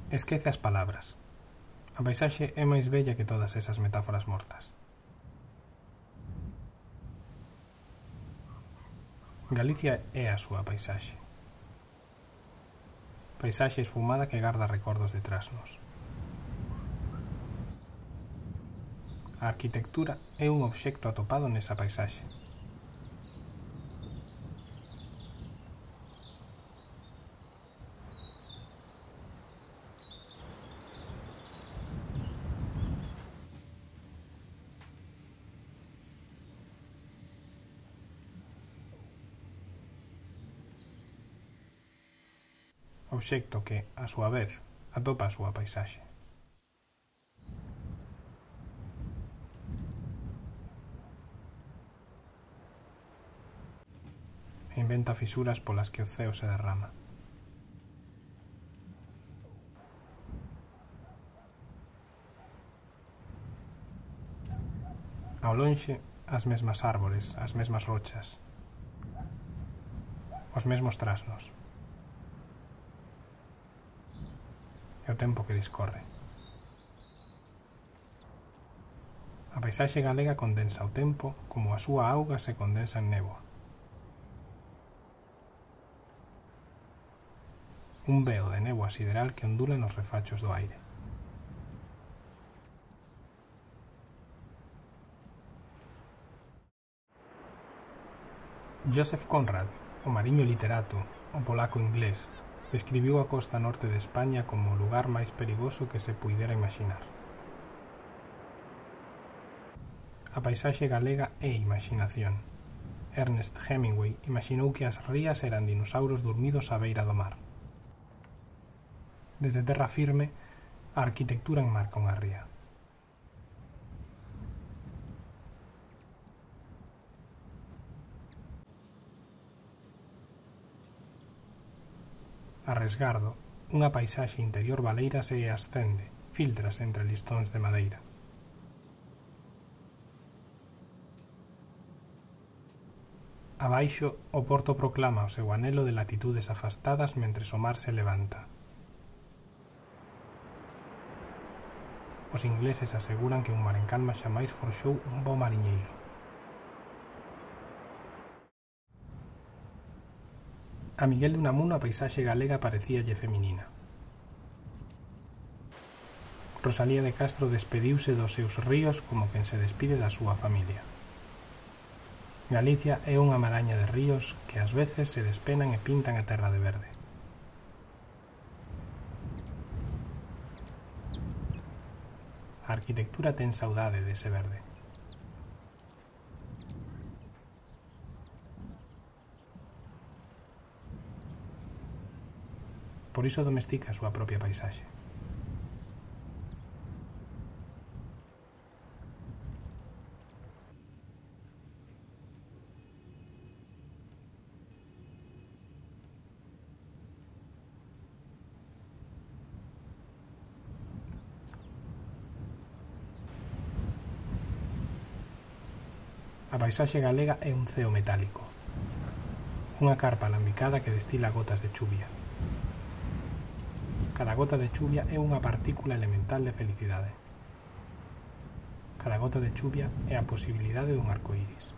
Esquece as palabras. A paisaxe é máis bella que todas esas metáforas mortas. Galicia é a súa paisaxe. Paisaxe esfumada que garda recordos detrás nos. A arquitectura é un obxecto atopado nesa paisaxe. Obxecto que, a súa vez, atopa a súa paisaxe. E inventa fisuras polas que o ceo se derrama. Ao lonxe, as mesmas árbores, as mesmas rochas, os mesmos trasnos. E o tempo que discorre. A paisaxe galega condensa o tempo como a súa auga se condensa en néboa. Un veo de néboa sideral que ondula nos refachos do aire. Joseph Conrad, o mariño literato, o polaco inglés, describiu a costa norte de España como o lugar máis perigoso que se puidera imaxinar. A paisaxe galega é imaginación. Ernest Hemingway imaxinou que as rías eran dinosauros durmidos á beira do mar. Desde terra firme, a arquitectura enmarca unha ría. A resgardo, unha paisaxe interior baleírase e ascende, filtras entre listóns de madeira. Abaixo, o porto proclama o seu anelo de latitudes afastadas mentres o mar se levanta. Os ingleses aseguran que un mar en calma xamais forxou un bo mariñeiro. A Miguel de Unamuno a paisaxe galega parecíalle feminina. Rosalía de Castro despediuse dos seus ríos como quen se despide da súa familia. Galicia é unha maraña de ríos que ás veces se despenan e pintan a terra de verde. A arquitectura ten saudade dese verde. Por iso domestica a súa propia paisaxe. A paisaxe galega é un ceo metálico. Unha carpa alambicada que destila gotas de chuvia. Cada gota de chuvia é unha partícula elemental de felicidade. Cada gota de chuvia é a posibilidade dun arcoíris.